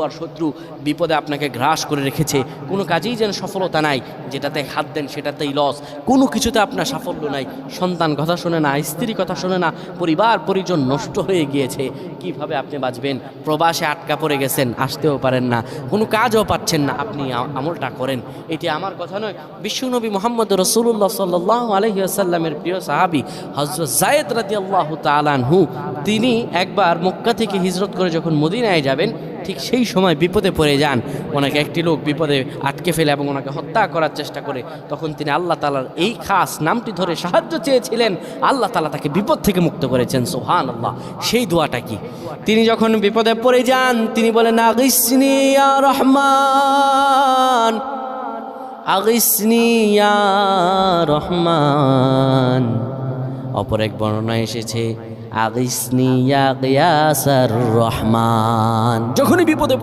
আর শত্রু বিপদে আপনাকে গ্রাস করে রেখেছে, কোনো কাজেই যেন সফলতা নাই, যেটাতে হাত দেন সেটাতেই লস, কোনো কিছুতে আপনার সাফল্য নাই, সন্তান কথা শোনে না, স্ত্রী কথা শোনে না, পরিবার পরিজন নষ্ট হয়ে গিয়েছে, কিভাবে আপনি বাঁচবেন? প্রবাসে আটকা পড়ে গেছেন, আসতেও পারেন না, কোনো কাজও পাচ্ছেন না, আপনি আমলটা করেন। এটি আমার কথা নয়, বিশ্বনবী মুহাম্মদ রাসূলুল্লাহ সাল্লাল্লাহু আলাইহি ওয়াসাল্লামের প্রিয় সাহাবী হযরত যায়েদ রাদিয়াল্লাহু তাআলা আনহু, তিনি একবার মক্কা থেকে হিজরত করে যখন মদিনায় যাবেন, ঠিক সেই সময় বিপদে পড়ে যান। ওনাকে একটি লোক বিপদে আটকে ফেলে এবং ওনাকে হত্যা করার চেষ্টা করে। তখন তিনি আল্লাহ তাআলার এই খাস নামটি ধরে সাহায্য চেয়েছিলেন, আল্লাহ তাআলা তাকে বিপদ থেকে মুক্ত করেছেন। সুবহানাল্লাহ। সেই দোয়াটা কি? তিনি যখন বিপদে পড়ে যান, তিনি বলেন, আগিসনি ইয়া রহমান, আগিসনি ইয়া রহমান। অপর এক বর্ণনায় এসেছে, আগিসনি ইয়া গিয়াসার রহমান। যখনই বিপদে